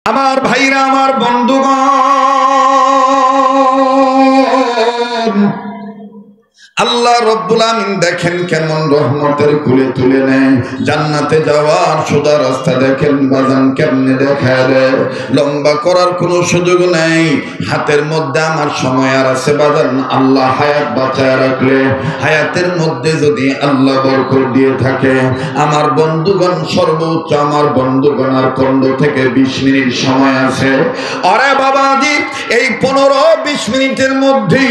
আমার ভাইরা, আমার বন্ধুগণ, আল্লাহ রব্বুল আমিন দেখেন কেমন রহমতের কুলে তুলে নেয়। জান্নাতে যাওয়ার সোজা রাস্তা দেখেন বাজান কেমনে দেখায় দেয়। লম্বা করার কোনো সুযোগ নেই। হাতের মধ্যে আমার সময় আর আছে বাজান, আল্লাহ হায়াত বাঁচায় রাখলে, হায়াতের মধ্যে যদি আল্লাহ বরকত দিয়ে থাকে, আমার বন্ধুগণ সর্বোচ্চ আমার বন্ধুগণ আর 15 থেকে 20 মিনিট সময় আছে। আরে বাবাজি, এই 15-20 মিনিটের মধ্যে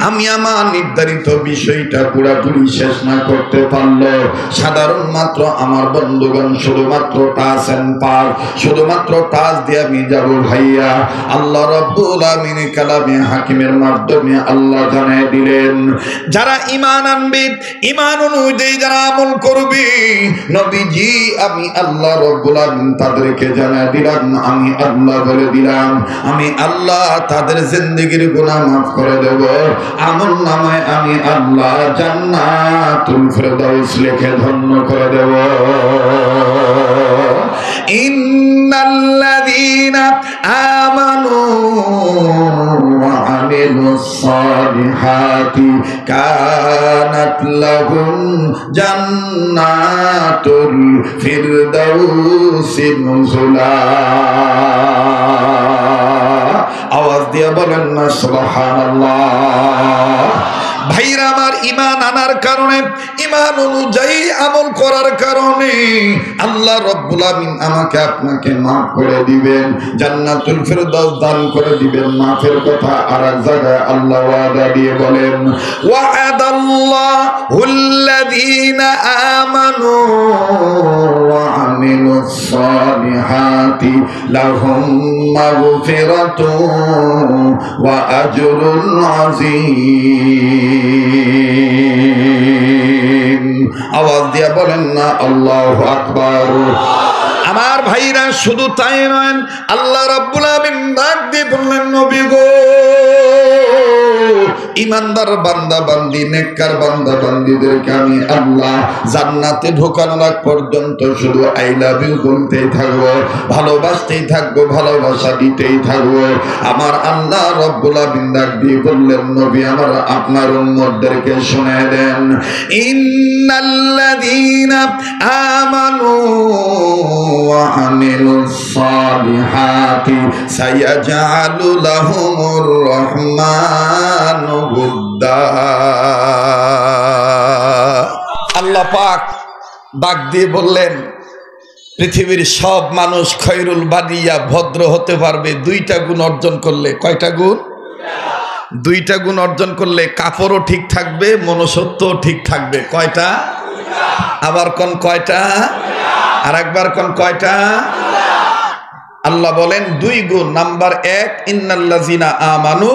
আমি আমার নির্ধারিত বিষয়টা পুরাপুরি শেষ না করতে পারলো, সাধারণ মাত্র আমার বন্ধুগণ শুধুমাত্র টাচ এন্ড পার, শুধুমাত্র টাচ দিয়ে আমি যাব ভাইয়া। আল্লাহ রাব্বুল আমিন কালামে হাকিমের মাধ্যমে আল্লাহ জানায় দিলেন, যারা ঈমান আনবে, ঈমান অনুযায়ী যারা আমল করবে, নবীজি আমি আল্লাহ রাব্বুল আমিন তাদেরকে জানায় দিলাম, আমি আল্লাহ বলে দিলাম, আমি আল্লাহ তাদের জিন্দেগির গুনাহ মাফ করে দেব। আমল নামায় আমি আল্লাহ জান্নাতুল ফেরদাউস লিখে ধন্য করে দেব। ইন্নাল্লাযীনা আমানু ওয়া আমিলুস সালিহাতি কানাত লাহুম জান্নাতুল ফিরদাউসি নুজুলা। আওয়াজ দিয়ে বলেন না সুবহানাল্লাহ। ভাইরা আমার, ঈমান আনার কারণে, ঈমান অনুযায়ী আমল করার কারণে আল্লাহ রাব্বুল আমিন আমাকে আপনাকে মাফ করে দিবেন, জান্নাতুল ফিরদাউস দান করে দিবেন। মাফের কথা আরেক জায়গায় আল্লাহ ওয়াদা দিয়ে বলেন, ওয়া'আদাল্লাহুল্লাযীনা আমানু ওয়া আমিলুস সালিহাতি লাহুম মাগফিরাতুন ওয়া আজরুন আযীম। আওয়াজ দিয়া বলেন না আল্লাহু আকবার। আমার ভাইরা, শুধু তাই নয়, আল্লাহ রাব্বুল আমিন ডাক দিয়ে বললেন, নবী গো, ইমানদার বান্দা বান্দি, নেককার বান্দা বান্দিদেরকে আমি আল্লাহ জান্নাতে ঢোকানোর আগ পর্যন্ত শুধু আই লাভ ইউ বলতেই থাকবো, ভালোবাসতেই থাকবো, ভালোবাসা দিতেই থাকবো। আমার আল্লাহ রাব্বুল আমিন ডাক দিয়ে বললেন, নবী আমার আপনার উম্মতদেরকে শুনিয়ে দেন, ইন্নাল্লাযীনা আমানু ওয়া আমিলুস সালিহাতি সায়াজআলু লাহুমুর রাহমানু উদ্দা। আল্লাহ পাক ডাক দিয়ে বললেন, পৃথিবীর সব মানুষ খৈরুল বাদিয়া ভদ্র হতে পারবে 2টা গুণ অর্জন করলে। কয়টা গুণ? 2টা গুণ অর্জন করলে কাপড়ও ঠিক থাকবে, মনুষ্যত্বও ঠিক থাকবে। কয়টা? আবার কোন কয়টা? আর একবার কোন কয়টা? আল্লাহ বলেন 2 গুণ। নাম্বার 1 ইন্নাল্লাযীনা আমানু,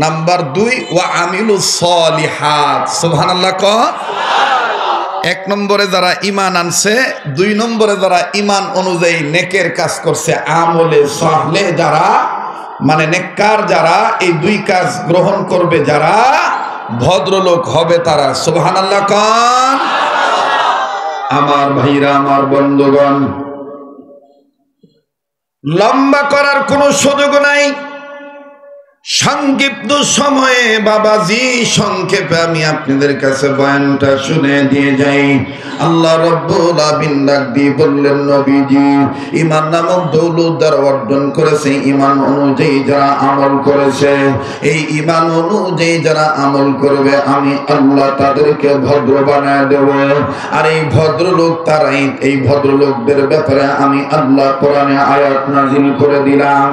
নাম্বার 2 ওয়া আমিলুস সালিহাত। সুবহানাল্লাহ ক। 1 নম্বরে যারা ঈমান আনছে, 2 নম্বরে যারা ঈমান অনুযায়ী নেকের কাজ করছে, আমলে সালেহ যারা, মানে নেককার যারা, এই 2 কাজ গ্রহণ করবে যারা, ভদ্রলোক হবে তারা। সুবহানাল্লাহ ক। আমার ভাইরা, আমার বন্ধুগণ, লম্বা করার কোনো সুযোগ নাই। সংক্ষিপ্ত সময়ে বাবাজি, সংক্ষেপে আমি আপনাদের কাছে বয়ানটা শুনে দিয়ে যাই। আল্লাহ রাব্বুল আমিন ডাক দিয়ে বললেন, নবীজি ঈমান নামক দৌলত যারা অর্জন করেছে, ঈমান অনুযায়ী যারা আমল করেছে, এই ঈমান অনুযায়ী যারা আমল করবে, আমি আল্লাহ তাদেরকে ভদ্র বানায় দেব। আর এই ভদ্রলোক তারাই, এই ভদ্রলোকদের ব্যাপারে আমি আল্লাহ কোরআনে আয়াত নাযিল করে দিলাম।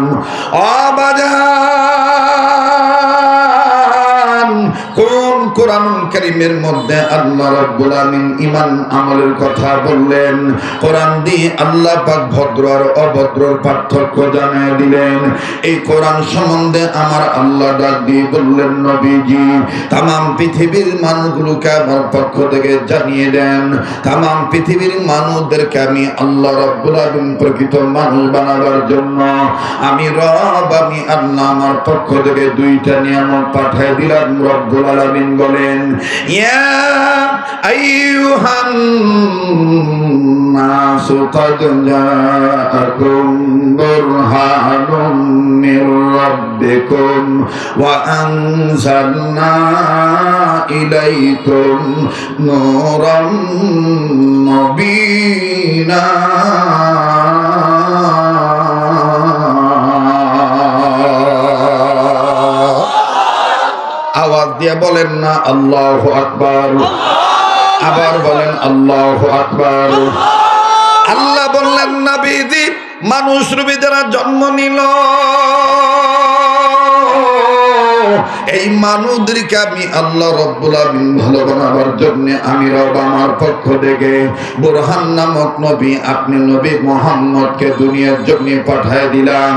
কোন কোরআনুল কারীমের মধ্যে আল্লাহ রাব্বুল আমিন ঈমান আমলের কথা বললেন, কোরআন দিয়ে আল্লাহ পাক ভদ্র আর অভদ্রর পার্থক্য জানিয়ে দিলেন। এই কোরআন সম্বন্ধে আমার আল্লাহ ডাক দিয়ে বললেন, নবীজি তামাম পৃথিবীর মানুষগুলোকে আমার পক্ষ থেকে জানিয়ে দেন, তামাম পৃথিবীর মানুষদেরকে আমি আল্লাহ রাব্বুল আমিন প্রকৃত মানুষ বানাবার জন্য আমি রব, আমি আল্লাহ আমার পক্ষ থেকে 2টা নিয়ামত পাঠিয়ে দিলাম। রব্বুল আলামিন বলেন, ইয়া আইয়ুহান নাসু ক্বাদ জাআকুম বুরহানুম মির রাব্বিকুম ওয়া আনজালনা ইলাইকুম নূরাম মুবিনা। আওয়াজ দিয়ে বলেন না আল্লাহু আকবার, আবার বলেন আল্লাহু আকবার। আল্লাহ বললেন, নবীজি মানুষ রূপে যারা জন্ম নিল, এই মানুষদেরকে আমি আল্লাহ রব্বুল আমিন ভালো বানাবার জন্য আমি রব আমার পক্ষ থেকে বুরহান নামক নবী, আপনি নবী মুহাম্মদকে দুনিয়ার জন্য পাঠিয়ে দিলাম।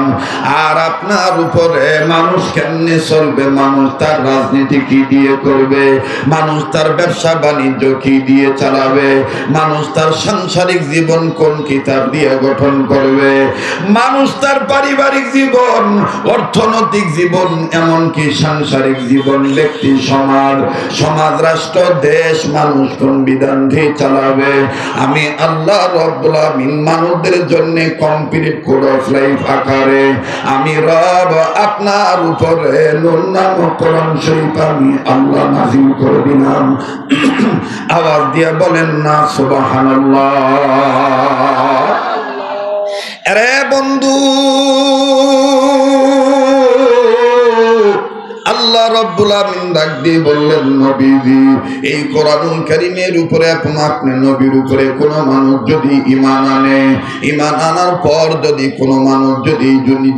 আর আপনার উপরে মানুষ কেমনে চলবে, মানুষ তার রাজনীতি কি দিয়ে করবে, মানুষ তার ব্যবসা বাণিজ্য কি দিয়ে চালাবে, মানুষ তার সাংসারিক জীবন কোন কিতাব দিয়ে গঠন করবে, মানুষ তার পারিবারিক জীবন, অর্থনৈতিক জীবন, এমনকি সাংসারিক জীবন, ব্যক্তি সমাজ, রাষ্ট্র, দেশ, মানুষ কোন বিধান দিয়ে চালাবে, আমি আল্লাহ রাব্বুল আমিন মানুষদের জন্য কমপ্লিট কোড অফ লাইফ আকারে আমি রব আপনার উপরে নূর নামক কোরআন শরীফ আমি আল্লাহ নাযিল করে দিলাম। আওয়াজ দিয়ে বলেন না সুবহানাল্লাহ। আরে বন্ধু, আল্লাহ রাব্বুল আমিন ডাক দিয়ে বললেন, নবীজি এই কোরআনুল কারীমের উপরে আপনি নবীর উপরে কোন মানুষ যদি ঈমান আনে, ঈমান আনার পর যদি কোন মানুষ যদি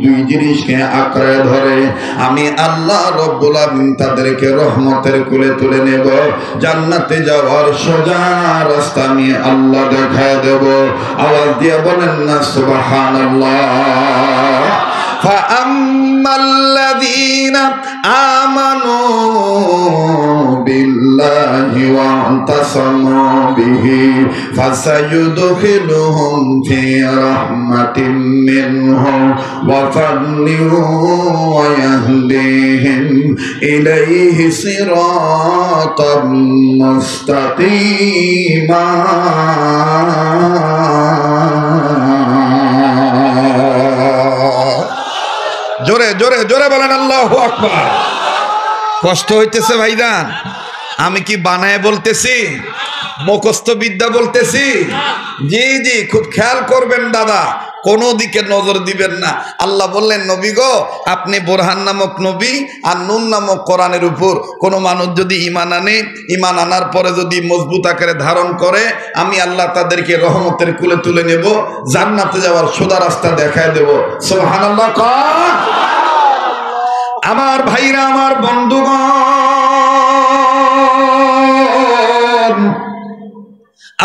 দুই জিনিসকে আঁকড়ে ধরে, আমি আল্লাহ রাব্বুল আমিন তাদেরকে রহমতের কোলে তুলে নেব, জান্নাতে যাওয়ার সোজা রাস্তা আমি আল্লাহ দেখায় দেব। আওয়াজ দিয়ে বলেন না সুবহানাল্লাহ। فأما الذين آمنوا بالله واعتصموا به فسيدخلهم في رحمة منه وفضل ويهديهم إليه صراطا مستقيما। জোরে জোরে জোরে বলেন আল্লাহু আকবার। কষ্ট হইতেছে ভাইজান? আমি কি বানায় বলতেছি, মুখস্থ বিদ্যা বলতেছি? জি জি, খুব খেয়াল করবেন দাদা, কোন দিকে নজর দিবেন না। আল্লাহ বললেন, নবী গো আপনি বোরহান নামক নবী আর নূর নামক কোরআনের উপর কোন মানুষ যদি ঈমান আনে, ঈমান আনার পরে যদি মজবুত আকারে ধারণ করে, আমি আল্লাহ তাদেরকে রহমতের কুলে তুলে নেব, জান্নাতে যাওয়ার সোজা রাস্তা দেখায় দেব। সুবহানাল্লাহ। আমার ভাইরা, আমার বন্ধুগণ,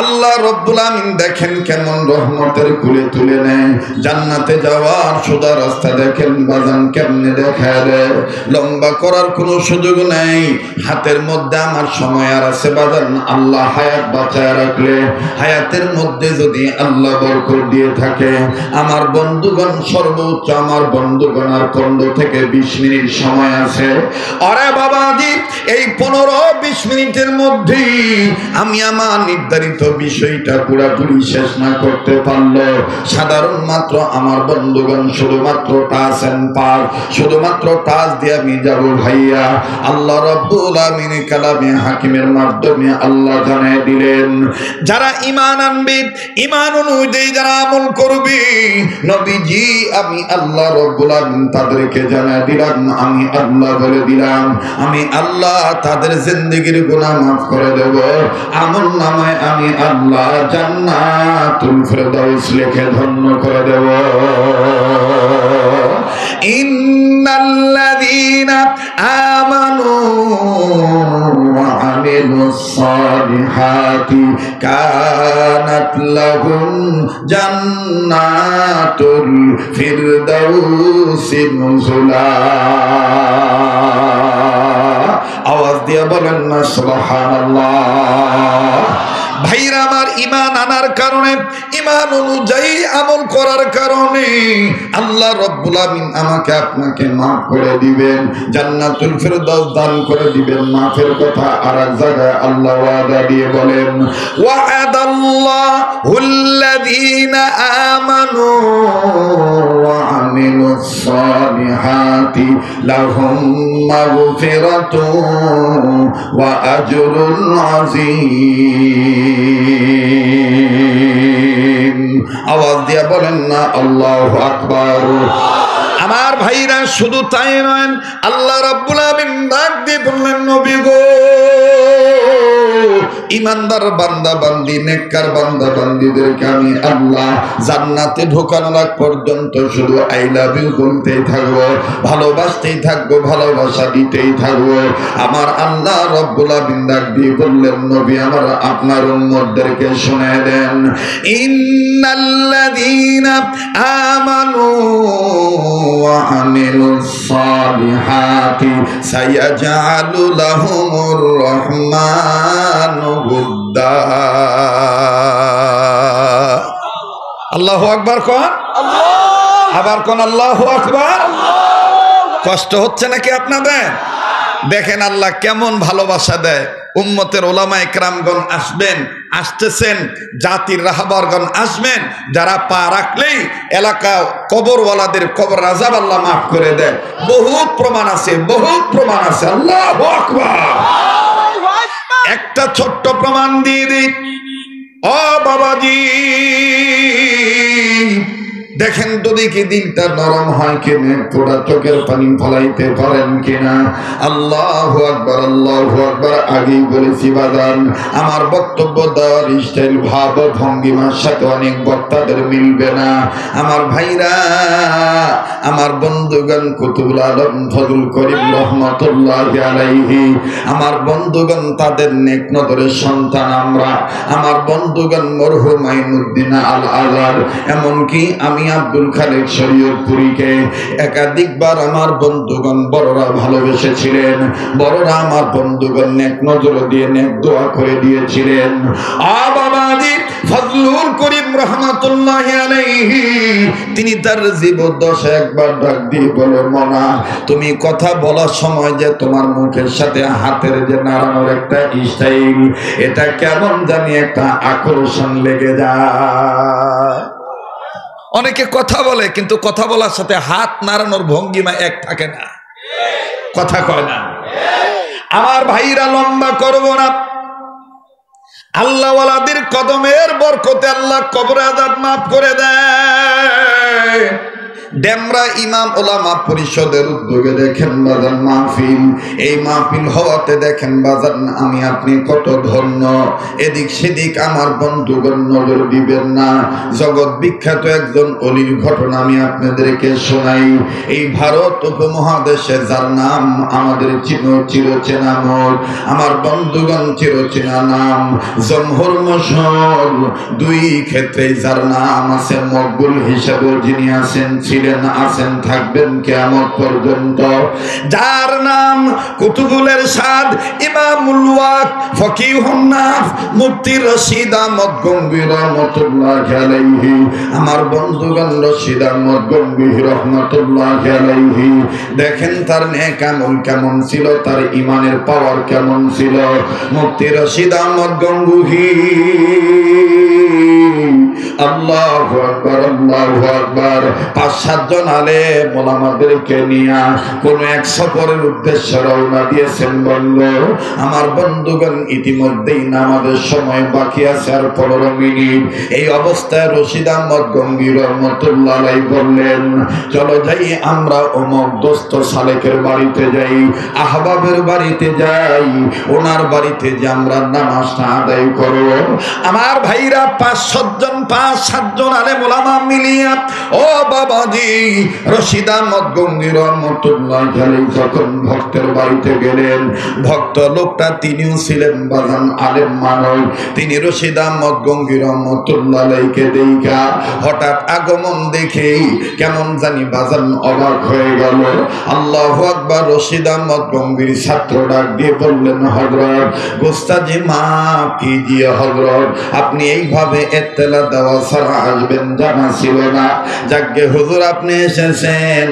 আল্লাহ রাব্বুল আমিন দেখেন কেমন রহমতের কুলে তুলে নেয়, জান্নাতে যাওয়ার সোজা রাস্তা দেখেন বাজান কেমনে দেখায় দেয়। লম্বা করার কোনো সুযোগ নেই, হাতের মধ্যে আমার সময় আর আছে বাজান, আল্লাহ হায়াত বাঁচায় রাখলে, হায়াতের মধ্যে যদি আল্লাহ বরকত দিয়ে থাকে, আমার বন্ধুগণ সর্বোচ্চ আমার বন্ধুগণ আর 15 থেকে 20 মিনিট সময় আছে। আরে বাবাজি, এই 15-20 মিনিটের মধ্যেই আমি আমার নির্ধারিত বিষয়টা পুরাপুরি শেষ না করতে পারলো, সাধারণ মাত্র আমার বন্ধুগণ শুধুমাত্র টাচ এন্ড পার, শুধুমাত্র টাচ দিয়ে আমি যাবো ভাইয়া। আল্লাহ রাব্বুল আমিন কালামে হাকিমের মাধ্যমে আল্লাহ জানায় দিলেন, যারা ঈমান আনবে, ঈমান অনুযায়ী যারা আমল করবে, নবীজি আমি আল্লাহ রাব্বুল আমিন তাদেরকে জানায় দিলাম, আমি আল্লাহ বলে দিলাম, আমি আল্লাহ তাদের জিন্দেগির গুনাহ মাফ করে দেব, আমল নামায় আমি আল্লাহ জান্নাতুল ফেরদাউস লিখে ধন্য করে দেব। ইন্নাল্লাযীনা আমানু ওয়া আমিলুস সালিহাতি কানাত লাহুম জান্নাতুল ফিরদাউসি নুজুলা। আওয়াজ দিয়ে বলেন না সুবহানাল্লাহ। ভাইরা আমার, ঈমান আনার কারণে, ঈমান অনুযায়ী আমল করার কারণে আল্লাহ রাব্বুল আমিন আমাকে আপনাকে মাফ করে দিবেন, জান্নাতুল ফেরদাউস দান করে দিবেন। মাফের কথা আরেক জায়গায় আল্লাহ ওয়াদা দিয়ে বলেন, ওয়া'আদাল্লাহুল্লাযীনা আমানু ওয়া আমিলুস সালিহাতি লাহুম মাগফিরাতুন ওয়া আজরুন আযীম। আওয়াজ দিয়ে বলেন না আল্লাহু আকবার। আমার ভাইরা, শুধু তাই নয়, আল্লাহ রাব্বুল আমিন ডাক দিয়ে বললেন, নবী গো, ইমানদার বান্দা বান্দি, নেককার বান্দা বান্দিদেরকে আমি আল্লাহ জান্নাতে ঢোকানোর আগ পর্যন্ত শুধু আই লাভ ইউ বলতেই থাকবো, ভালোবাসতেই থাকবো, ভালোবাসা দিতেই থাকবো। আমার আল্লাহ রাব্বুল আমিন ডাক দিয়ে বললেন, নবী আমার, আপনার উম্মতদেরকে শুনিয়ে দেন, ইন্নাল্লাযীনা আমানু ওয়া আমিলুস সালিহাতি সায়াজআলু লাহুমুর রাহমানু উদ্দা। আল্লাহু আকবার কোন, আবার কোন আল্লাহু আকবার। কষ্ট হচ্ছে নাকি আপনাদের? দেখেন আল্লাহ কেমন ভালোবাসা দেয়। উম্মতের ওলামায়ে কেরামগণ আসবেন, আসতেছেন, জাতির রাহবারগণ আসবেন, যারা পা রাখলেই এলাকা কবরওয়ালাদের কবর আযাব আল্লাহ মাফ করে দেয়। বহুত প্রমাণ আছে, বহুত প্রমাণ আছে। আল্লাহু আকবার। একটা ছোট্ট প্রমাণ দিয়ে দিই। ও বাবাজি, দেখেন তো দেখি দিলটা নরম হয় কিনা, তোরা চোখের পানি ফলাইতে পারেন কিনা। আল্লাহু আকবার, আল্লাহু আকবার। আগেই বলেছি বাজান, আমার বক্তব্য দেওয়ার স্টাইল, ভাব ভঙ্গিমার সাথে অনেক বক্তাদের মিলবে না। আমার ভাইরা, আমার বন্ধুগণ, কুতুবুল আলম ফজল করিম রহমাতুল্লাহি আলাইহি, আমার বন্ধুগণ, তাদের নেক নজরের সন্তান আমরা। আমার বন্ধুগণ মরহুম মাইনুদ্দিন আল আজহার, এমনকি আমি আব্দুল খালেক শরীয়তপুরীকে একাধিকবার আমার বন্ধুগণ বড়রা ভালোবেসেছিলেন, বড়রা আমার বন্ধুগণ নেক নজর দিয়ে নেক দোয়া করে দিয়েছিলেন। বাবাজি ফজলুল করিম রহমাতুল্লাহি আলাইহি, তিনি তার জীবদ্দশা একবার ডাক দিয়ে বলে, মনা, তুমি কথা বলার সময় যে তোমার মুখের সাথে হাতের যে নাড়ানোর একটা স্টাইল, এটা কেমন জানি একটা আকর্ষণ লেগে যায়। অনেকে কথা বলে, কিন্তু কথা বলার সাথে হাত নাড়ানোর ভঙ্গিমা এক থাকে না, কথা কয় না। আমার ভাইরা, লম্বা করব না, আল্লাহওয়ালাদের কদমের বরকতে আল্লাহ কবর আযাব মাফ করে দেয়। ডেমরা ইমাম ওলামা পরিষদের উদ্যোগে দেখেন বাজান মাহফিল, এই মাহফিল হওয়াতে দেখেন বাজান আমি আপনি কত ধন্য। এদিক সেদিক আমার বন্ধুগণ নজর দিবেন না। জগৎ বিখ্যাত একজন অলির ঘটনা আমি আপনাদেরকে শোনাই। এই ভারত উপমহাদেশে যার নাম আমাদের চিরচেনা মোর, আমার বন্ধুগণ চিরচেনা নাম, জমহুর মশহুর, দুই ক্ষেত্রে যার নাম আছে মকবুল হিসাবে যিনি আছেন, আছেন, থাকবেন কিয়ামত পর্যন্ত, যার নাম কুতুবুল ইরশাদ ইমামুল ওয়াক্ত ফকিহুন নাফ মুফতি রশিদ আহমদ গঙ্গোহী রাহমাতুল্লাহি আলাইহি। আমার বন্ধুগণ, রশিদ আহমদ গঙ্গোহী রাহমাতুল্লাহি আলাইহি, দেখেন তার নেক আমল কেমন ছিল, তার ঈমানের পাওয়ার কেমন ছিল। মুফতি রশিদ আহমদ গঙ্গোহী, আল্লাহু আকবার, আল্লাহু আকবার। ৫-৭ জন আলেম ওলামাদেরকে নিয়ে কোন এক সফরের উদ্দেশ্যে রওনা দিয়েছেন। বলল, আমার বন্ধুগণ, ইতিমধ্যেই নামাজের সময় বাকি আছে আর ১৫ মিনিট। এই অবস্থায় রশিদ আহমদ গঙ্গোহী রহমাতুল্লাহ আলাইহি বললেন, চলো যাই আমরা অমুক দোস্ত সালেকের বাড়িতে যাই, আহবাবের বাড়িতে যাই, ওনার বাড়িতে যে আমরা নামাজটা আদায় করব। আমার ভাইরা, ৫-৭ জন আলেম ওলামা মিলিয়া, ও বাবাজি, নবী রশিদ আহমদ গঙ্গী রহমতুল্লাহ আলাইহি যখন ভক্তের বাড়িতে গেলেন, ভক্ত লোকটা তিনিও ছিলেন বাজান আলেম মানব। তিনি রশিদ আহমদ গঙ্গী রহমতুল্লাহ আলাইহিকে দেখা হঠাৎ আগমন দেখেই কেমন জানি বাজান অবাক হয়ে গেল। আল্লাহু আকবার। রশিদ আহমদ গঙ্গীর ছাত্র ডাক দিয়ে বললেন, হযরত গোস্তাজি মাফ কিজিয়ে হযরত, আপনি এইভাবে ইত্তেলা দেওয়া ছাড়া আসবেন জানা ছিল না। যাকে হুজুর আপনি এসেছেন,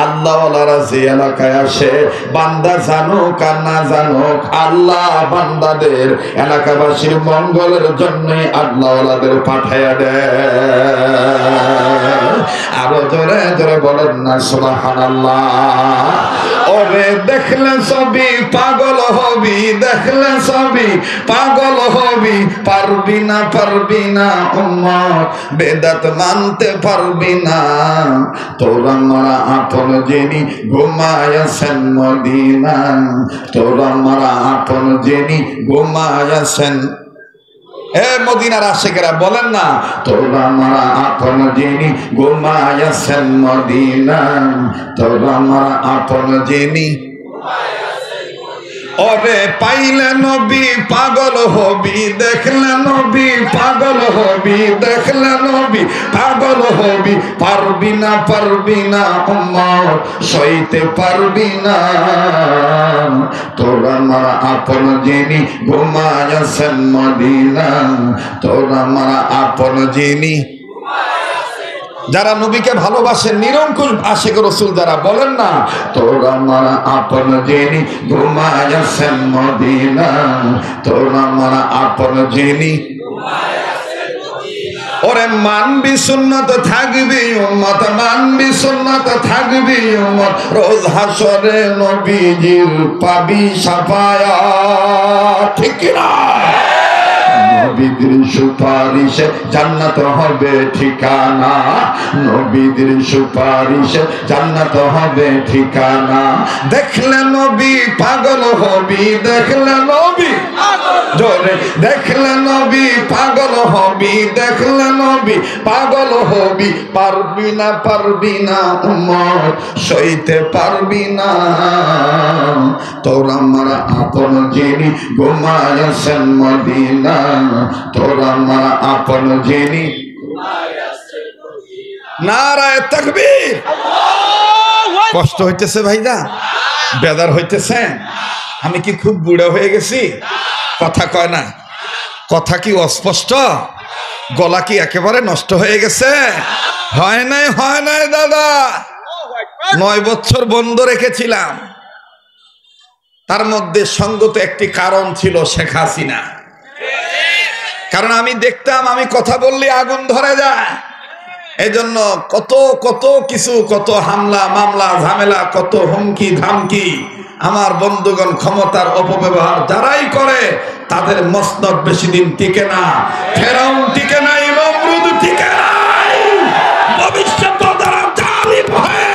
আল্লাহ ওয়ালারা যে এলাকায় আসে বান্দা জানুক আর না জানুক, আল্লাহ বান্দাদের এলাকাবাসীর মঙ্গলের জন্য আল্লাহ ওয়ালাদের পাঠায়া দেয়। আরো জোরে জোরে বলেন না সুবহানাল্লাহ। ওরে দেখলে সবই পাগল হবি, দেখলে সবই পাগল হবি, পারবি না উম্মত বেদাত মানতে পারবি না। তোরা মারা আপন জেনি ঘুমায়াছেন মদিনা, তোরা মারা আপন জেনি ঘুমায়াছেন। এ মদিনার আশিকেরা বলেন না, তোরা মারা আপন জেনি ঘুমায়াছেন মদিনা, তোরা মারা আপন জেনি। ওরে পাইলে নবী পাগল হবি, দেখলে নবী পাগল হবি, দেখলে নবী পাগল হবি, পারবি না উম্মত সইতে পারবি না। তোরা মারা আপন যিনি ঘুমায়াছেন মদিনা, তোরা মারা আপন যিনি। যারা নবীকে ভালোবাসেন নিরঙ্কুশ আশিক রাসূল যারা বলেন না, তোরা মারা আপন যিনি ঘুমায়াছেন মদিনা, তোরা মারা আপন যিনি। ওরে মানবি সুন্নাত থাকবি উম্মত, মানবি সুন্নাত থাকবি উম্মত, রোজ হাসরে নবীজির পাবি শাফায়াত। ঠিক কি না? নবীদের সুপারিশে জান্নাত হবে ঠিকানা, নবীদের সুপারিশে জান্নাত হবে ঠিকানা। দেখলে নবী পাগল হবি, দেখলে নবী জোরে, দেখলে নবী পাগল হবি, দেখলে নবী পাগল হবি, পারবি না উম্মত সইতে পারবি না। তোরা মারা আপন যিনি ঘুমায়াছেন মদিনা, তোরা মারা আপন যিনি। নারায়ে তাকবীর। কষ্ট হইতেছে ভাইদা, বেদার হইতেছে। আমি কি খুব বুড়া হয়ে গেছি? কথা কয় না, কথা কি অস্পষ্ট? গলা কি একেবারে নষ্ট হয়ে গেছে? হয় নাই দাদা। 9 বছর বন্ধ রেখেছিলাম, তার মধ্যে সঙ্গত একটি কারণ ছিল শেখ হাসিনা। কারণ আমি দেখতাম আমি কথা বললে আগুন ধরে যায়, এজন্য কত কিছু, কত হামলা মামলা ঝামেলা, কত হুমকি ধামকি। আমার বন্ধুগণ দ্বারাই অপব্যবহার যারাই করে তাদের মসনদ বেশি দিন টিকে না। ফেরাউন টিকে নাই, নমরুদ টিকে নাই। ভবিষ্যৎ দ্বারা জালিম হয়ে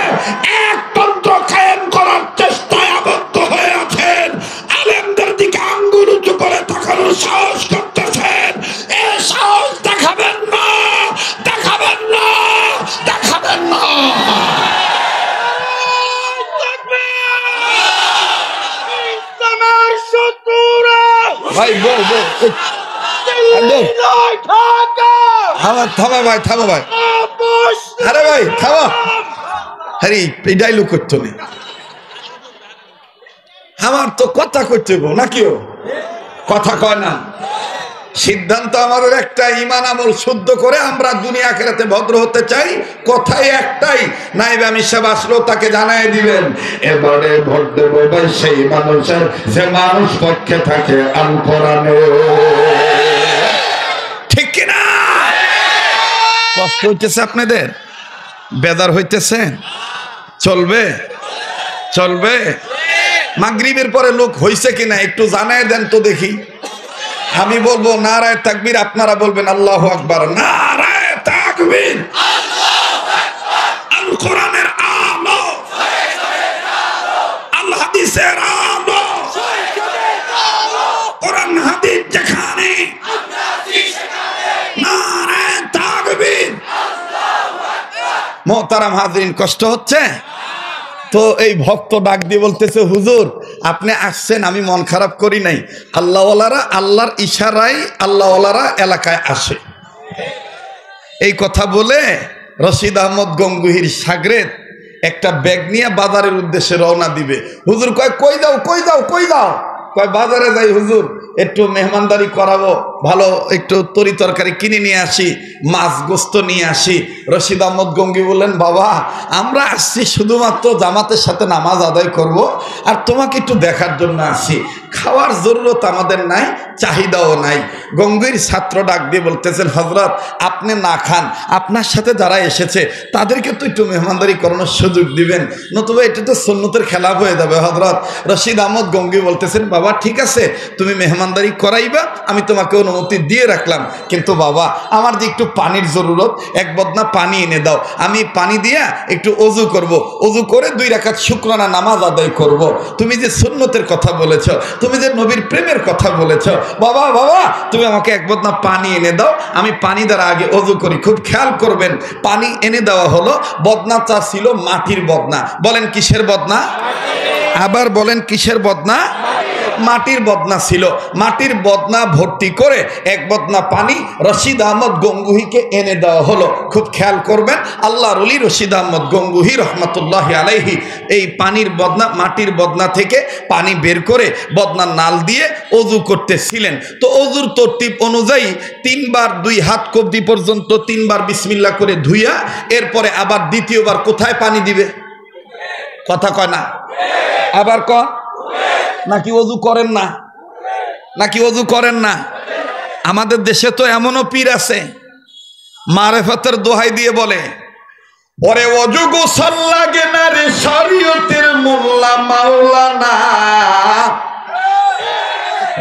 একতন্ত্র কায়েম করার চেষ্টায় আবদ্ধ হয়ে আছেন। আলেমদের দিকে আঙ্গুল উঁচু করে তাকানোর সাহস করতেছেন। এই সাহস দেখাবেন না, দেখাবেন না, দেখাবেন না। ভাই বল থামা ভাই, থামো ভাই, আরে ভাই থামো। আরে এই ডাইলগ করতো না, আমার তো কথা করতে গো নাকিও কথা কয় না। সিদ্ধান্ত আমাদের একটা, ঈমান আমল শুদ্ধ করে আমরা দুনিয়া আখিরাতে ভদ্র হতে চাই। কথাই একটাই, নাইবে আমি সব আসলেও তাকে জানাই দিবেন। এবারে ভোট দেব ভাই সেই মানুষের যে মানুষ পক্ষে থাকে আল কোরআনে। ঠিক কিনা? কষ্ট হইতেছে আপনাদের, বেদার হইতেছে। চলবে চলবে। মাগরিবের পরে লোক হইছে কিনা একটু জানাই দেন তো দেখি। আমি বলবো নারায়ে তাকবীর, আপনারা বলবেন আল্লাহু আকবার। নারায়ে তাকবীর, আল কোরআনের আলো, আল হাদিসের আলো, কোরআন হাদিস যেখানে, নারায়ে তাকবীর। মোহতারাম হাজরিন, কষ্ট হচ্ছে তো? এই ভক্ত ডাক দিয়ে বলতেছে, হুজুর আপনি আসছেন, আমি মন খারাপ করি নাই। আল্লাহওয়ালারা আল্লাহর ইশারায় আল্লাহওয়ালারা এলাকায় আসে। এই কথা বলে রশিদ আহমদ গঙ্গুহির শাগরেদ একটা ব্যাগ নিয়ে বাজারের উদ্দেশ্যে রওনা দিবে। হুজুর কয়, কই যাও কই যাও কই যাও? কয় বাজারে যাই হুজুর, একটু মেহমানদারি করাবো, ভালো একটু তরি তরকারি কিনে নিয়ে আসি, মাছ গোস্ত নিয়ে আসি। রশিদ আহমদ গঙ্গি বললেন, বাবা আমরা আসছি শুধুমাত্র জামাতের সাথে নামাজ আদায় করব, আর তোমাকে একটু দেখার জন্য আসি, খাওয়ার জরুরত আমাদের নাই, চাহিদাও নাই। গঙ্গির ছাত্র ডাক দিয়ে বলতেছেন, হযরত আপনি না খান, আপনার সাথে যারা এসেছে তাদেরকে তো একটু মেহমানদারি করানোর সুযোগ দিবেন, নতুবা এটা তো সুন্নতের খেলাফ হয়ে যাবে। হযরত রশিদ আহমদ গঙ্গি বলতেছেন, বাবা ঠিক আছে, তুমি মেহমানদারি করাইবা, আমি তোমাকে অনুমতি দিয়ে রাখলাম, কিন্তু বাবা আমার যে একটু পানির জরুরত, এক বদনা পানি এনে দাও, আমি পানি দিয়া একটু অজু করব, অজু করে 2 রাকাত শুকরানা নামাজ আদায় করব। তুমি যে সুন্নতের কথা বলেছ, তুমি যে নবীর প্রেমের কথা বলেছ, বাবা বাবা তুমি আমাকে এক বদনা পানি এনে দাও, আমি পানি দ্বারা আগে অজু করি। খুব খেয়াল করবেন, পানি এনে দেওয়া হলো। বদনাটা ছিল মাটির বদনা। বলেন কিসের বদনা? আবার বলেন কিসের বদনা? মাটির বদনা ছিল। মাটির বদনা ভর্তি করে এক বদনা পানি রশিদ আহমদ গঙ্গুহিকে এনে দেওয়া হলো। খুব খেয়াল করবেন, আল্লাহর ওলি রশিদ আহমদ গঙ্গুহি রহমাতুল্লাহি আলাইহি এই পানির বদনা, মাটির বদনা থেকে পানি বের করে বদনার নাল দিয়ে অজু করতেছিলেন। তো অজুর তরতিব অনুযায়ী 3 বার 2 হাত কবজি পর্যন্ত 3 বার বিসমিল্লাহ করে ধুইয়া এরপরে আবার দ্বিতীয়বার কোথায় পানি দিবে? কথা কয় না? আবার কন, নাকি অজু করেন না? নাকি অজু করেন না? আমাদের দেশে তো এমনও পীর আছে, মারেফতের দোহাই দিয়ে বলে, ওরে অজু গোসল লাগে না রে শরীয়তের মোল্লা মাওলানা,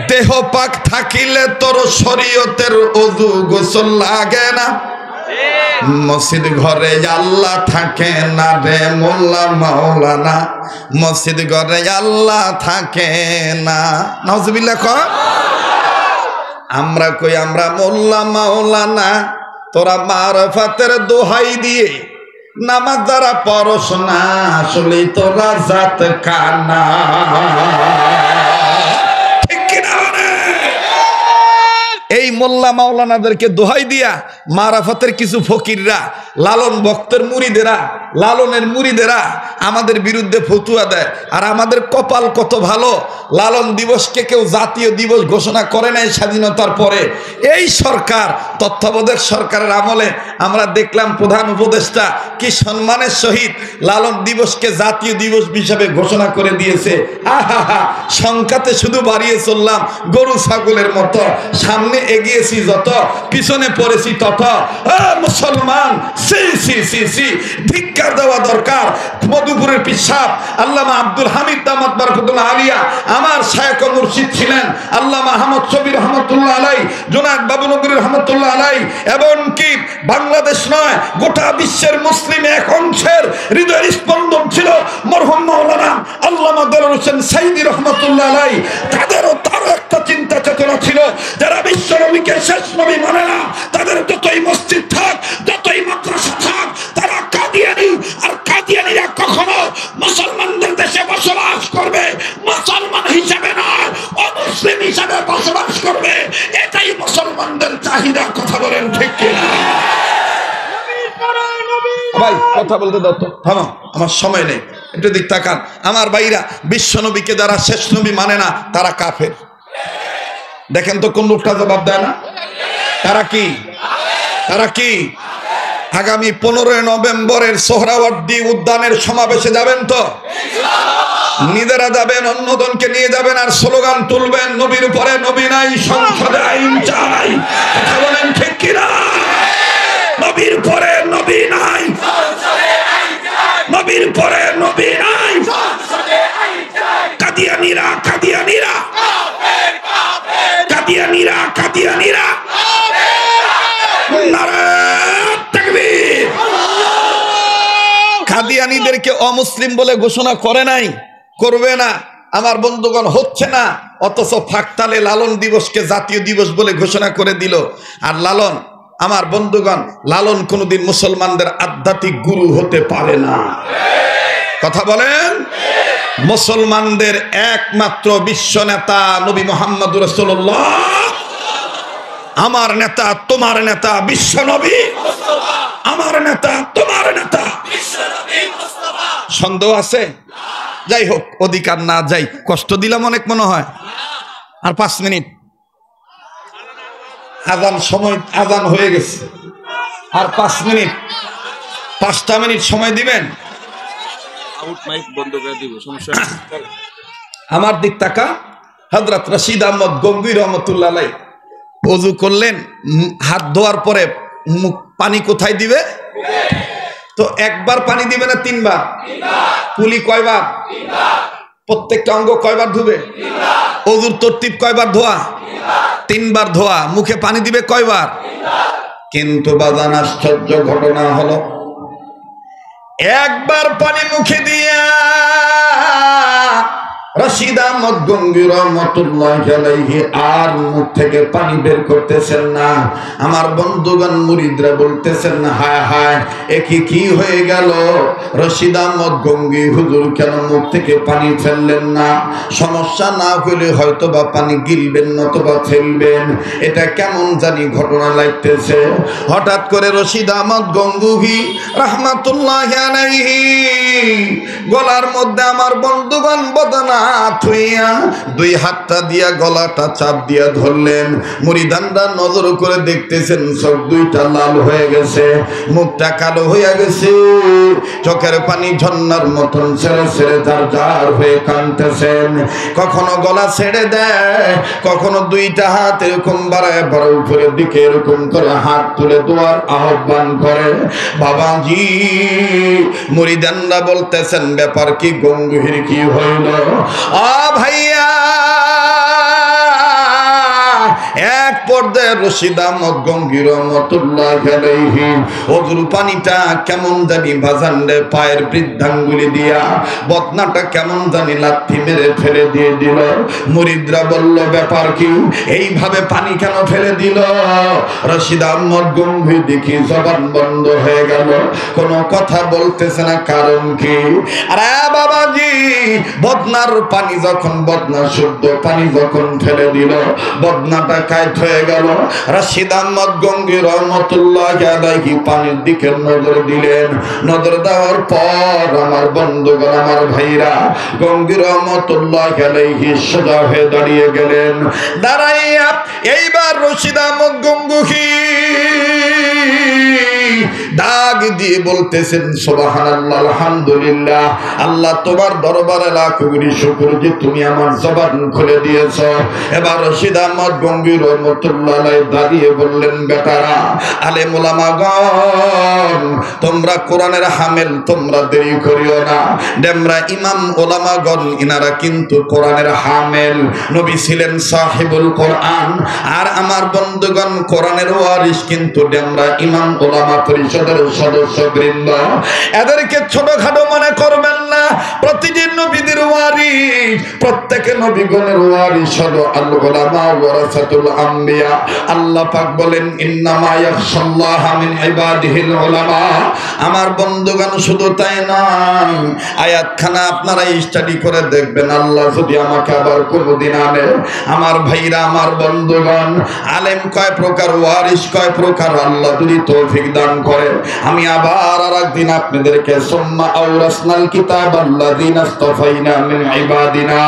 দেহ পাক থাকিলে তোর শরীয়তের অজু গোসল লাগে না। মসজিদ ঘরে আল্লাহ থাকে না রে মোল্লা মাওলানা, মসজিদ ঘরে আল্লাহ থাকে না। নাউজুবিল্লাহ কর। আমরা কই আমরা মোল্লা মাওলানা, তোরা মারফতের দোহাই দিয়ে নামাজ দ্বারা পড়াশোনা, আসলে তোরা জাত কানা। এই মোল্লা মাওলানাদেরকে দোহাই দিয়া মারাফতের কিছু ফকিররা, লালন ভক্তের মুরিদেরা, লালনের মুরিদেরা আমাদের বিরুদ্ধে ফতুয়া দেয়। আর আমাদের কপাল কত ভালো, লালন দিবসকে কেউ জাতীয় দিবস ঘোষণা করে নাই স্বাধীনতার পরে। এই সরকার, তত্ত্বাবধায়ক সরকারের আমলে আমরা দেখলাম প্রধান উপদেষ্টা কি সম্মানের সহিত লালন দিবসকে জাতীয় দিবস হিসাবে ঘোষণা করে দিয়েছে। আহা, সংখ্যাতে শুধু বাড়িয়ে চললাম গরু ছাগলের মতো, সামনে এগিয়েছি যত, পিছনে পড়েছি তত। মুসলমান, সি সি সি সি, ধিক্কার দেওয়া দরকার। মধুপুরের পিসাব আল্লামা আব্দুল হামিদ দামাত বারাকাতুল্লাহ আলিয়া আমার শায়খ ও মুর্শিদ ছিলেন। আল্লামা আহমদ শবীর রহমতুল্লাহ আলাই, জুনায়েদ বাবুনগরী রহমতুল্লাহ আলাই, এমনকি বাংলাদেশ নয় গোটা বিশ্বের মুসলিম এক অংশের হৃদয়ের স্পন্দন ছিল মরহুম মাওলানা আল্লামা দেলোয়ার হোসেন সাইদি রহমতুল্লাহ আলাই। তারও একটা চিন্তা চেতনা ছিল, যারা বিশ্ব নবীকে শেষ নবী মানে না, তাদের যতই মসজিদ থাক, যতই মাদ্রাসা থাক, তারা কাদিয়ানি। আর কাদিয়ানিরা কখনো মুসলমানদের দেশে বসবাস করবে মুসলমান হিসাবে নয়, অমুসলিম হিসাবে বসবাস করবে। এটাই মুসলমানদের চাহিদা। কথা বলেন ঠিক কিনা? ভাই কথা বলতে দাও তো, থামো, আমার সময় নেই, একটু দিক তাকান। আমার ভাইরা, বিশ্ব নবীকে যারা শেষ নবী মানে না তারা কাফের। দেখেন তো কোন লোকটা জবাব দেয় না। তারা কি? তারা কি? আগামী 15 নভেম্বরের সোহরাওয়ার্দী উদ্যানের সমাবেশে যাবেন তো? নিজেরা যাবেন, অন্যজনকে নিয়ে যাবেন, আর স্লোগান তুলবেন, নবীর উপরে নবী নাই, সংসদে আইন চাই। কথা বলেন ঠিক কিনা? নবীর পরে নবী নাই, নবীর পরে নবী নাই। কাদিয়ানীরা, কাদিয়ানীরা, কাদিয়ানীরা, কাদিয়ানীরা, নারায়ে তাকবীর। কাদিয়ানীদেরকে অমুসলিম বলে ঘোষণা করে নাই, করবে না। আমার বন্ধুগণ, হচ্ছে না, অথচ ফাঁকতালে লালন দিবসকে জাতীয় দিবস বলে ঘোষণা করে দিল। আর লালন আমার বন্ধুগণ, লালন কোনোদিন মুসলমানদের আধ্যাত্মিক গুরু হতে পারে না। কথা বলেন। মুসলমানদের একমাত্র বিশ্ব নেতা নবী মুহাম্মদ রাসূলুল্লাহ, আমার নেতা তোমার নেতা বিশ্ব নবী মুস্তাফা, আমার নেতা তোমার নেতা বিশ্ব নবী মুস্তাফা। সন্দেহ আছে? যাই হোক, অধিকার না যাই, কষ্ট দিলাম অনেক মনে হয়। আর 5 মিনিট, আজান সময়, আজান হয়ে গেছে। আর 5 মিনিট, 5টা মিনিট সময় দিবেন। আমার দিক তাকা। হযরত রশিদ আহমদ গঙ্গুই রহমতুল্লাহ আলাইহি ওযু করলেন, হাত ধোয়ার পরে মুখ পানি কোথায় দিবে? তো একবার পানি দিবে না 3 বার? কুলি কয়বার? 3 বার। প্রত্যেকটা অঙ্গ কয়বার ধুবে? 3 বার। ওযুর তরতিব কয়বার ধোয়া? 3 বার ধোয়া। মুখে পানি দিবে কয়বার? 3 বার। কিন্তু বাজান, আশ্চর্য ঘটনা হলো, একবার পানি মুখে দিয়া রশিদ আহমদ গঙ্গুই রহমতুল্লাহি আলাইহি আর মুখ থেকে পানি বের করতেছেন না। আমার বন্ধুগণ মুরিদরা বলতেছেন, হায় হায়, একই কি হয়ে গেল? রশিদ আহমদ গঙ্গুই হুজুর কেন মুখ থেকে পানি ফেললেন না? সমস্যা না হলে হয়তো বা পানি গিলবেন নতুবা ফেলবেন, এটা কেমন জানি ঘটনা লাগতেছে। হঠাৎ করে রশিদ আহমদ গঙ্গুই রহমতুল্লাহি আলাইহি গলার মধ্যে আমার বন্ধুগণ বদনা থুইয়া 2 হাতটা দিয়া গলাটা চাপ দিয়া ধরলেন। মুরিদানরা নজর করে দেখতেছেন, চোখ 2টা লাল হয়ে গেছে, মুখটা কালো হয়ে গেছে, চোখের পানি ঝর্ণার মতন ছেড়ে ছেড়ে যার যার হয়ে কাঁদতেছেন। কখনো গলা ছেড়ে দেয়, কখনো 2টা হাত এরকম বাড়ায় বড় উপরের দিকে এরকম করে হাত তুলে দোয়ার আহ্বান করে। বাবাজি, মুরিদানরা বলতেছেন, ব্যাপার কি? গঙ্গুহির কি হইল? ভাইয়া, এক পর্যায়ে রশিদ আহমদ গঙ্গুই রহমতুল্লাহি আলাইহি ওযুর পানিটা কেমন জানি বাজানরে পায়ের বৃদ্ধাঙ্গুলি দিয়া বদনাটা কেমন জানি লাথি মেরে ফেলে দিয়ে দিল। মুরিদরা বলল, ব্যাপার কি? এইভাবে পানি কেন ফেলে দিল? রশিদ আহমদ গঙ্গুই দেখি জবান বন্ধ হয়ে গেল, কোনো কথা বলতেছে না। কারণ কি? আরে বাবাজি, বদনার পানি যখন, বদনা শুদ্ধ পানি যখন ফেলে দিল, বদনাটা কায়ত হয়ে গেল। রশিদ আহমদ গঙ্গুই রহমতুল্লাহি আলাইহি পানির দিকে নজর দিলেন। নজর দেওয়ার পর আমার বন্ধুগণ, আমার ভাইরা, গঙ্গুই রহমতুল্লাহি আলাইহি সোজা হয়ে দাঁড়িয়ে গেলেন। দাঁড়াইয়া এইবার রশিদ আহমদ গঙ্গুই ডাক দিয়ে বলতেছেন, সুবহানাল্লাহ, আলহামদুলিল্লাহ, আল্লাহ তোমার দরবারে লাখ কোটি শুকর যে তুমি আমার জবান খুলে দিয়েছো। এবার রশিদ আহমদ গঙ্গুই রহমতুল্লাহ আলাইহি দাঁড়িয়ে বললেন, বেটারা, আলেম ওলামাগণ, তোমরা কোরআনের হামেল, তোমরা দেরি করিও না। ডেমরা ইমাম ওলামাগণ, ইনারা কিন্তু কোরআনের হামেল। নবী ছিলেন সাহিবুল কোরআন, আর আমার বন্ধুগণ কোরআনের ওয়ারিস কিন্তু ডেমরা ইমাম ওলামা পরিষদের সদস্যবৃন্দ। এদেরকে ছোটখাটো মনে করবেন না, প্রতিদিন নবীদের ওয়ারিস, প্রত্যেকে নবীগণের ওয়ারিস হলো আল উলামা ওয়ারাসাতুল আম্বিয়া। আল্লাহ পাক বলেন, ইন্নামা ইয়াখশাল্লাহ মিন ইবাদিহিল উলামা। আমার বন্ধুগণ, শুধু তাই নয়, আয়াতখানা আপনারা স্টাডি করে দেখবেন। আল্লাহ যদি আমাকে আবার কোনোদিন আনে, আমার ভাইরা, আমার বন্ধুগণ, আলেম কয় প্রকার, ওয়ারিস কয় প্রকার, আল্লাহ যদি তৌফিক দান করে, আমি আবার আরেকদিন আপনাদেরকে সুম্মা আওরাসনাল কিতাব আল্লাযিনা ইসতাফাইনা মিন ইবাদিনা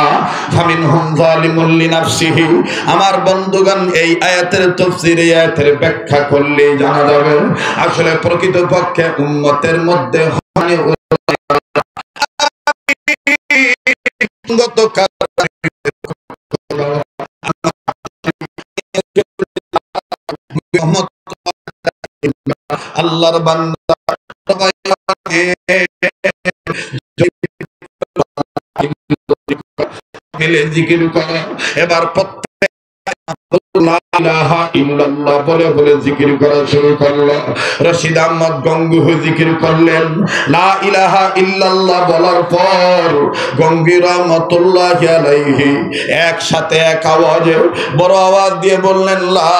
ফামিনহুম যালিমুন লিনাফসিহি। আমার বন্ধুগণ, এই আয়াতের তাফসীর, এই আয়াতের ব্যাখ্যা করলে জানা যাবে আসলে প্রকৃতপক্ষে উম্মতের মধ্যে আল্লাহর বান্দা মিলে জিকির করো। এবার প্রত্যেক ইলাহা ইল্লাল্লাহ বলে বলে জিকির করা শুরু করলো। রশিদ আহমদ গঙ্গুহ জিকির করলেন। লা ইলাহা ইল্লাল্লাহ বলার পর গঙ্গি রহমাতুল্লাহি আলাইহি একসাথে এক আওয়াজে বড় আওয়াজ দিয়ে বললেন, লা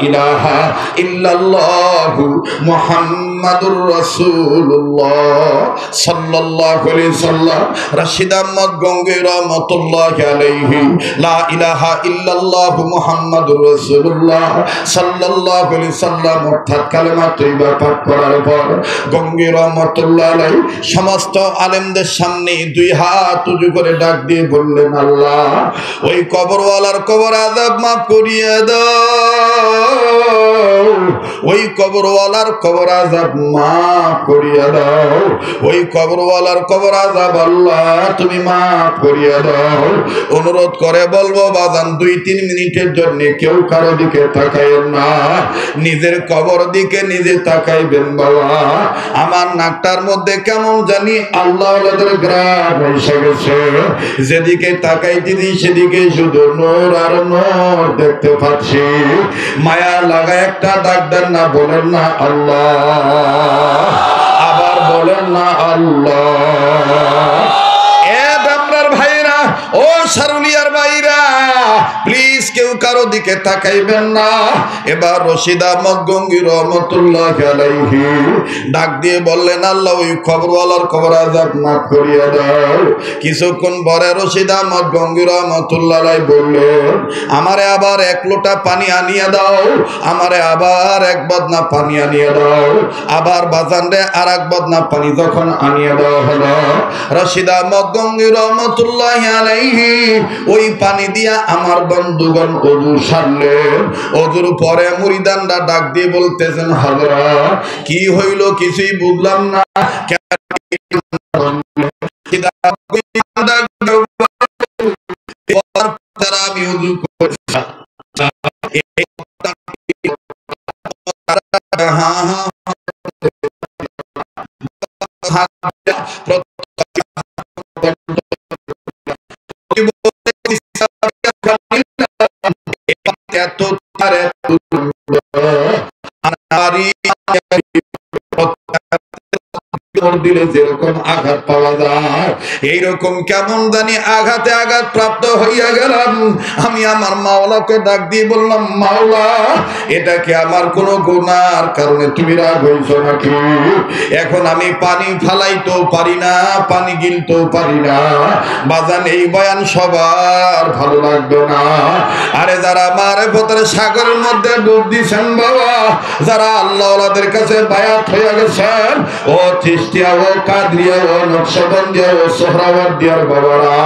ইলাহা ইল্লাল্লাহু মুহাম্মাদুর রাসূলুল্লাহ সাল্লাল্লাহু আলাইহি সাল্লাম। রশিদ আহমদ গঙ্গি রহমাতুল্লাহি আলাইহি লা ইলাহা ইল্লাল্লাহু মুহাম্মাদুর রাসূলুল্লাহ সাল্লাল্লাহু আলাইহি সাল্লাম অর্থাৎ কালেমা তৈয়বা পাঠ করার পর গঙ্গি রহমাতুল্লাহ আলাইহি সমস্ত আলেমদের সামনে দুই হাত উঁচু করে ডাক দিয়ে বললেন, আল্লাহ ওই কবরওয়ালার কবর আযাব মাফ করিয়ে দাও, ওই কবরওয়ালার কবর আযাব মাফ করিয়ে দাও, ওই কবরওয়ালার কবর আযাব আল্লাহ তুমি মাফ করিয়ে দাও। অনুরোধ করে বলবো বাজান 2-3 মিনিটের জন্য কেউ কারো দিকে তাকাইবেন না, নিজের কবর দিকে নিজে তাকাইবেন। বাবা আমার নাকটার মধ্যে কেমন জানি আল্লাহওয়ালাদের গ্রাম এসে গেছে, যেদিকে তাকাই দিদি সেদিকে শুধু নূর আর নূর দেখতে পাচ্ছি। মায়া লাগা একটা ডাক দেন না, বলেন না আল্লাহ, আবার বলেন না আল্লাহ। এ বামরার ভাইরা, ও সারুলিয়ার ভাইরা, প্লিজ কেউ কারো দিকে তাকাইবেন না। এবার রশিদ আহমদ গঙ্গি রহমাতুল্লাহি আলাইহি ডাক দিয়ে বললেন, আল্লাহ ওই কবরওয়ালার কবর আযাব মাফ করিয়ে দাও। কিছুক্ষণ পরে রশিদ আহমদ গঙ্গি রহমাতুল্লাহি আলাইহি বললেন, আমারে আবার 1 লোটা পানি আনিয়ে দাও, আমারে আবার 1 বদনা পানি আনিয়ে দাও। আবার বাজান রে আর 1 বদনা পানি যখন আনিয়ে দেওয়া হলো, রশিদ আহমদ গঙ্গি রহমাতুল্লাহি আলাইহি ওই পানি দিয়া আমার বন্ধুগণ ওযু সারলেন। ওযুর পরে মুরিদানরা ডাক দিয়ে বলতেছেন, হযরত কি হইল কিছুই বুঝলাম না, আমি ওযু করছি। দিলে যেরকম আঘাত পাওয়া যায় এইরকম কেমন জানি আঘাতে আঘাত প্রাপ্ত হইয়া গেলাম। আমি আমার মাওলাকে ডাক দিয়ে বললাম, মাওলা এটা কি আমার কোনো গুনার কারণে তুমি রাগ হইছো নাকি? এখন আমি পানি ফালাইতেও পারি না, পানি গিলতেও পারি না। বাজান এই বয়ান সবার ভালো লাগবে না। আরে যারা মারেফতের সাগরের মধ্যে ডুব দিছেন বাবা, যারা আল্লাহওয়ালাদের কাছে বায়াত হয়ে গেছেন, ও চিশতিয়া, ও কাদরিয়া, ও নকশবন্দিয়া, ও সোহরাওয়ার্দিয়ার বাবারা,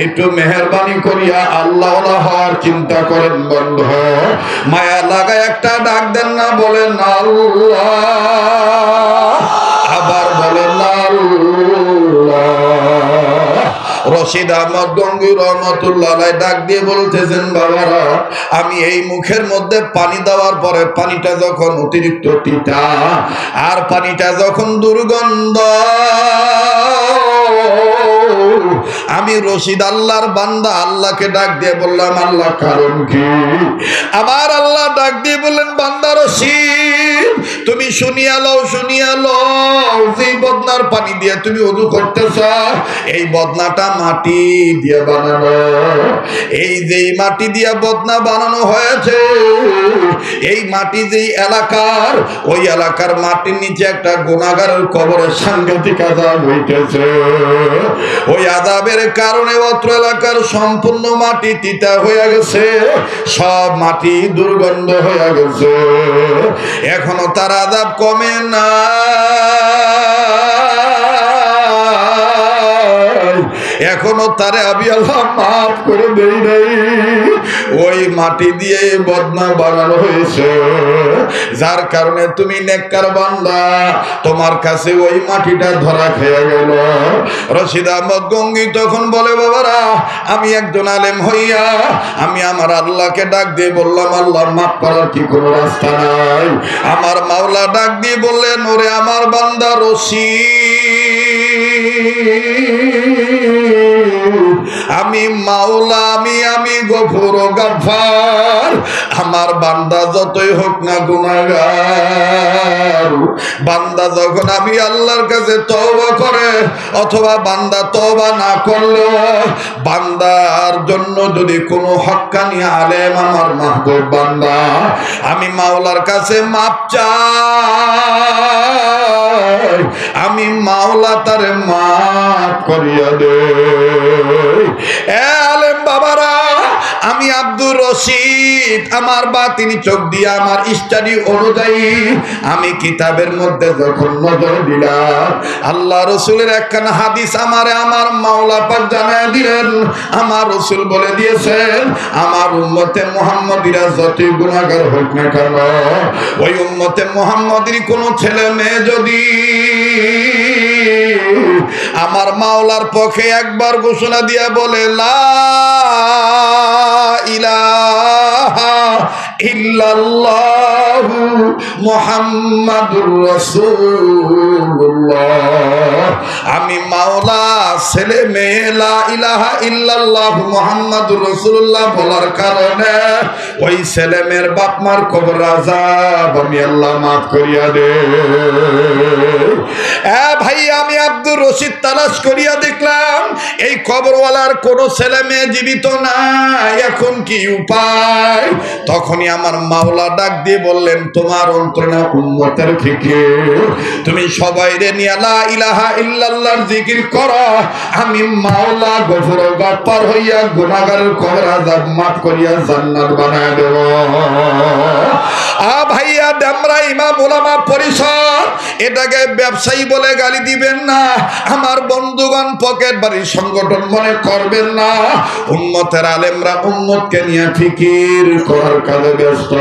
একটু মেহেরবানি করিয়া আল্লাহওয়ালা হওয়ার চিন্তা করেন বন্ধু। মায়া লাগা একটা ডাক দেন না, বলেন না আল্লাহ, আবার বলেন না আল্লাহ। রশিদ আহমদ গঙ্গি রহমাতুল্লাহ আলাইহি ডাক দিয়ে বলতেছেন, বাবারা আমি এই মুখের মধ্যে পানি দেওয়ার পরে পানিটা যখন অতিরিক্ত তিতা আর পানিটা যখন দুর্গন্ধ, আমি রশিদ আল্লাহর বান্দা আল্লাহকে ডাক দিয়ে বললাম, আল্লাহ কারণ কি? আবার আল্লাহ ডাক দিয়ে বললেন, বান্দা রশিদ তুমি শুনিয়া লও, শুনিয়া লও, যেই বদনার পানি দিয়ে তুমি ওযু করতেছ এই বদনাটা মাটি দিয়ে বানানো। এই যেই মাটি দিয়ে বদনা বানানো হয়েছে, এই মাটি যেই এলাকার, ওই এলাকার মাটির নিচে একটা গুনাহগারের কবরের সাংঘাতিক আযাব হইতেছে। ওই আযাবের কারণে অত্র এলাকার সম্পূর্ণ মাটি তিতা হয়ে গেছে, সব মাটি দুর্গন্ধ হয়ে গেছে। এখনো তার আযাব কমে না, এখনো তারে আমি আল্লাহ মাফ করে দেই নাই। ওই মাটি দিয়ে বদনা বানানো হয়েছে, যার কারণে তুমি নেককার বান্দা, তোমার কাছে ওই মাটিটা ধরা খেয়ে গেল। রশিদ আহমদ গঙ্গি তখন বলে, বাবারা আমি একজন আলেম হইয়া আমি আমার আল্লাহকে ডাক দিয়ে বললাম, আল্লাহ মাফ করার কি কোনো রাস্তা নাই? আমার মাওলা ডাক দিয়ে বললেন, ওরে আমার বান্দা রশিদ, আমি মাওলা, আমি গফুর ও গাফফার। আমার বান্দা যতই হোক না গুনাহগার, বান্দা যখন আমি আল্লাহর কাছে তওবা করে, অথবা বান্দা তওবা না করলেও বান্দার জন্য যদি কোনো হক্কানি আলেম আমার মাহবুব বান্দা, আমি মাওলার কাছে মাপ চাই, আমি মাওলা তারে মাফ করিয়া দে। এ আলেম বাবারা, আমি আব্দুর রশিদ আমার বাতিনি চোখ দিয়ে আমার স্টাডি অনুযায়ী আমি কিতাবের মধ্যে যখন নজর দিলাম, আল্লাহ রসুলের একখানা হাদিস আমার মাওলা পাক জানায় দিলেন। আমার রসুল বলে দিয়েছেন, আমার উম্মতে মুহাম্মদীরা যতই গুনাহগার হোক না কেন, ওই উম্মতে মুহাম্মদীর কোনো ছেলে মেয়ে যদি আমার মাওলার পক্ষে একবার ঘোষণা দিয়া বলে লা ইলাহা ইল্লাল্লাহু মুহাম্মাদুর রাসূলুল্লাহ, আমি মাওলা ছেলে মেয়ে লা ইলাহা ইল্লাল্লাহু মুহাম্মাদুর রাসূলুল্লাহ বলার কারণে ওই ছেলে মেয়ের বাপ মার কবর আযাব আমি আল্লাহ মাফ করিয়া দে। ভাই, আমি আব্দুর রশিদ তালাশ করিয়া দেখলাম এই কবরওয়ালার কোনো ছেলে মেয়ে জীবিত নাই, এখন কি উপায়? তখনই আমার মাওলা ডাক দিয়ে বললেন, তোমার অন্তরে উম্মতের ফিকির, তুমি সবাইরে নিয়ে লা ইলাহা ইল্লাল্লাহর জিকির করো, আমি মাওলা গফুর ও গাফফার হইয়া গুনাহগারের কবর আযাব মাফ করিয়া জান্নাত বানায় দেব। ভাইয়া আমরা ইমাম ওলামা পরিষদ এটাকে ব্যবসায়ী বলে গালি দিবেন না, আমার বন্ধুগণ পকেট বাড়ির সংগঠন মনে করবেন না। উম্মতের আলেমরা উম্মতকে নিয়ে ফিকির করার কাজে ব্যস্ত।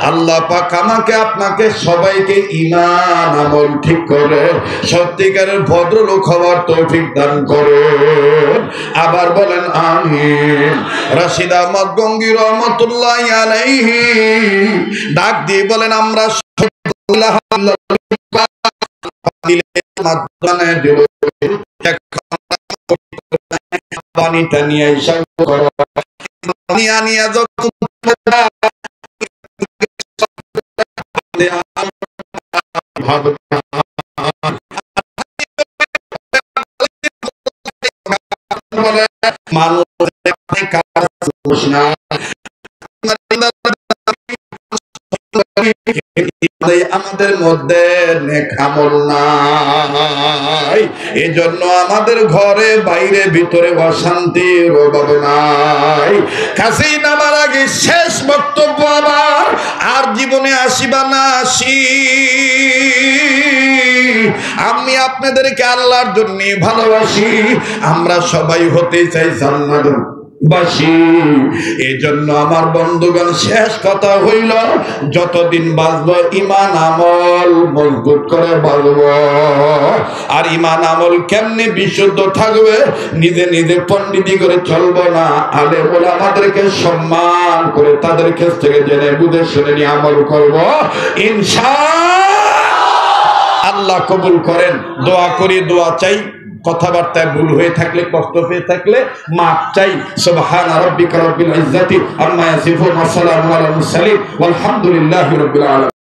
আল্লাহ পাক আমাকে আপনাকে সবাইকে ঈমান আমল ঠিক করে সত্যিকারের ভদ্রলোক হওয়ার তৌফিক দান করে। আবার বলেন আমিন। রশিদ আহমদ গঙ্গী রহমতুল্লাহি আলাইহি ডাক দিয়ে বলেন, আমরা পানিটা নিয়ে আমাদের মধ্যে নেক আমল নাই, এজন্য আমাদের ঘরে বাইরে ভিতরে অশান্তির অভাব নাই। কাছেই নামার আগে শেষ বক্তব্য আমার, আর জীবনে আসিবা না আসি, আমি আপনাদেরকে আল্লাহর জন্য ভালোবাসি, আমরা সবাই হতে চাই জান্নাত বাসী। এই জন্য আমার বন্ধুগণ শেষ কথা হইল, যতদিন বাঁচব ঈমান আমল মজবুত করে বাঁচব। আর ঈমান আমল কেমনে বিশুদ্ধ থাকবে? নিজে নিজে পণ্ডিতি করে চলবো না, আলেম ওলামাদেরকে সম্মান করে তাদের কাছ থেকে জেনে বুঝে শুনে নিয়ে আমল করব। ইনশাআল্লাহ আল্লাহ কবুল করেন। দোয়া করি, দোয়া চাই, কথাবার্তায় ভুল হয়ে থাকলে, কষ্ট পেয়ে থাকলে মাফ চাই। সুবহান রাব্বিকা রাব্বিল ইজ্জাতি আম্মা ইয়াসিফুন ওয়া সালামুন আলাল মুরসালিন ওয়ালহামদুলিল্লাহি রাব্বিল আলামিন।